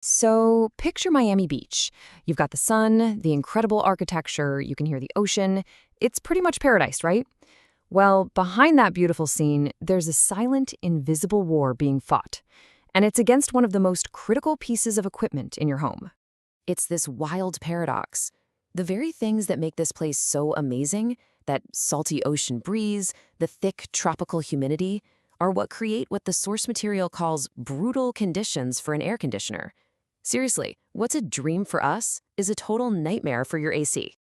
So, picture Miami Beach. You've got the sun, the incredible architecture, you can hear the ocean. It's pretty much paradise, right? Well, behind that beautiful scene, there's a silent, invisible war being fought. And it's against one of the most critical pieces of equipment in your home. It's this wild paradox. The very things that make this place so amazing, that salty ocean breeze, the thick tropical humidity, are what create what the source material calls brutal conditions for an air conditioner. Seriously, what's a dream for us is a total nightmare for your AC.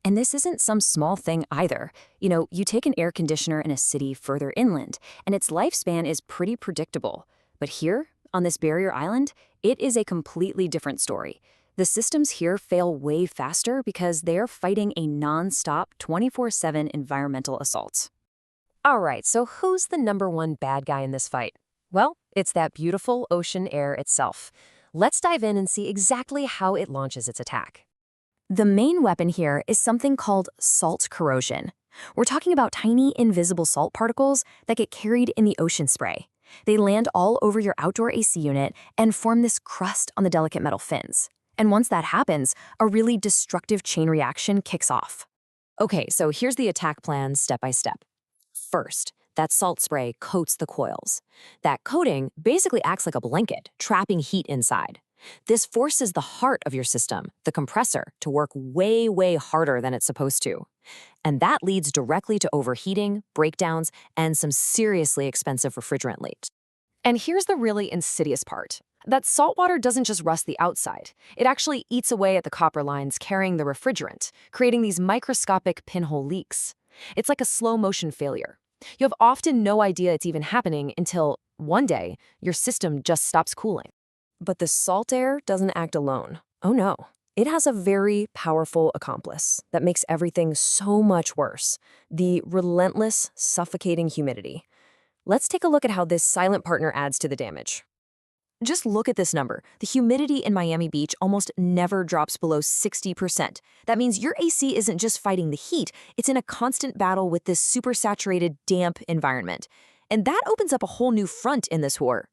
And this isn't some small thing either. You take an air conditioner in a city further inland, and its lifespan is pretty predictable. But here, on this barrier island, it is a completely different story. The systems here fail way faster because they're fighting a non-stop 24/7 environmental assault. All right, so who's the number one bad guy in this fight? Well, it's that beautiful ocean air itself. Let's dive in and see exactly how it launches its attack. The main weapon here is something called salt corrosion. We're talking about tiny, invisible salt particles that get carried in the ocean spray. They land all over your outdoor AC unit and form this crust on the delicate metal fins. And once that happens, a really destructive chain reaction kicks off. Okay, so here's the attack plan step by step. First, that salt spray coats the coils. That coating basically acts like a blanket, trapping heat inside. This forces the heart of your system, the compressor, to work way, way harder than it's supposed to. And that leads directly to overheating, breakdowns, and some seriously expensive refrigerant leaks. And here's the really insidious part. That salt water doesn't just rust the outside. It actually eats away at the copper lines carrying the refrigerant, creating these microscopic pinhole leaks. It's like a slow-motion failure. You have often no idea it's even happening until, one day, your system just stops cooling. But the salt air doesn't act alone. Oh no. It has a very powerful accomplice that makes everything so much worse: the relentless, suffocating humidity. Let's take a look at how this silent partner adds to the damage. Just look at this number. The humidity in Miami Beach almost never drops below 60%. That means your AC isn't just fighting the heat, it's in a constant battle with this supersaturated, damp environment. And that opens up a whole new front in this war.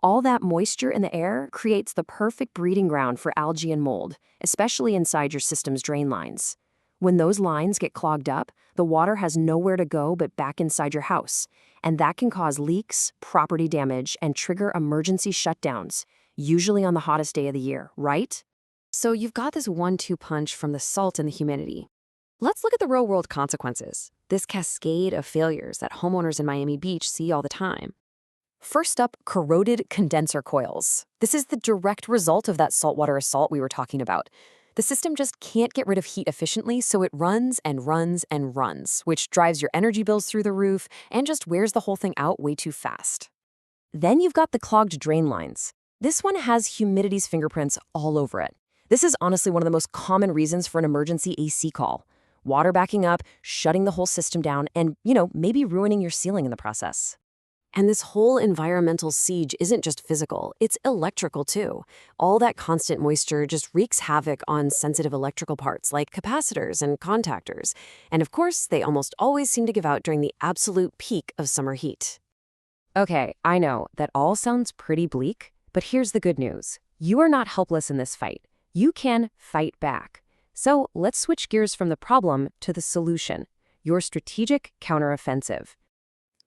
All that moisture in the air creates the perfect breeding ground for algae and mold, especially inside your system's drain lines. When those lines get clogged up, the water has nowhere to go but back inside your house, and that can cause leaks, property damage, and trigger emergency shutdowns, usually on the hottest day of the year, right? So you've got this 1-2 punch from the salt and the humidity. Let's look at the real-world consequences, this cascade of failures that homeowners in Miami Beach see all the time. First up, corroded condenser coils. This is the direct result of that saltwater assault we were talking about. The system just can't get rid of heat efficiently, so it runs and runs and runs, which drives your energy bills through the roof and just wears the whole thing out way too fast. Then you've got the clogged drain lines. This one has humidity's fingerprints all over it. This is honestly one of the most common reasons for an emergency AC call. Water backing up, shutting the whole system down, and, maybe ruining your ceiling in the process. And this whole environmental siege isn't just physical, it's electrical too. All that constant moisture just wreaks havoc on sensitive electrical parts like capacitors and contactors. And of course, they almost always seem to give out during the absolute peak of summer heat. Okay, I know that all sounds pretty bleak, but here's the good news. You are not helpless in this fight. You can fight back. So let's switch gears from the problem to the solution, your strategic counteroffensive.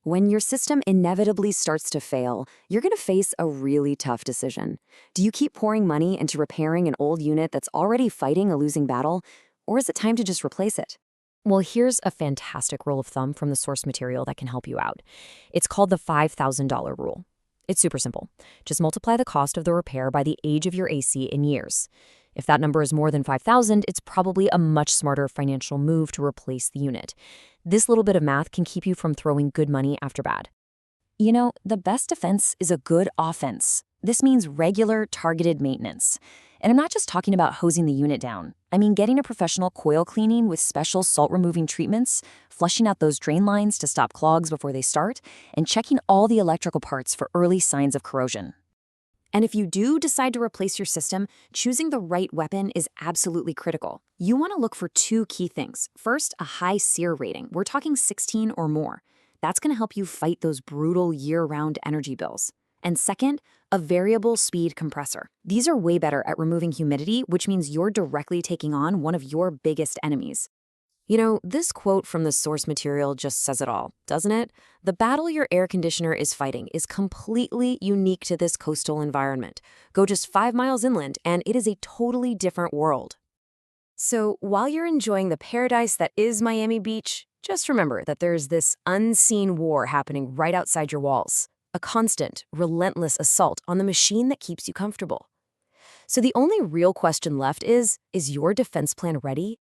When your system inevitably starts to fail, you're going to face a really tough decision. Do you keep pouring money into repairing an old unit that's already fighting a losing battle, or is it time to just replace it? Well, here's a fantastic rule of thumb from the source material that can help you out. It's called the $5,000 rule. It's super simple. Just multiply the cost of the repair by the age of your AC in years. If that number is more than 5,000, it's probably a much smarter financial move to replace the unit. This little bit of math can keep you from throwing good money after bad. The best defense is a good offense. This means regular, targeted maintenance. And I'm not just talking about hosing the unit down. I mean getting a professional coil cleaning with special salt-removing treatments, flushing out those drain lines to stop clogs before they start, and checking all the electrical parts for early signs of corrosion. And if you do decide to replace your system, choosing the right weapon is absolutely critical. You want to look for two key things. First, a high SEER rating. We're talking 16 or more. That's going to help you fight those brutal year-round energy bills. And second, a variable speed compressor. These are way better at removing humidity, which means you're directly taking on one of your biggest enemies. You know, this quote from the source material just says it all, doesn't it? The battle your air conditioner is fighting is completely unique to this coastal environment. Go just 5 miles inland, and it is a totally different world. So, while you're enjoying the paradise that is Miami Beach, just remember that there's this unseen war happening right outside your walls. A constant, relentless assault on the machine that keeps you comfortable. So the only real question left is your defense plan ready?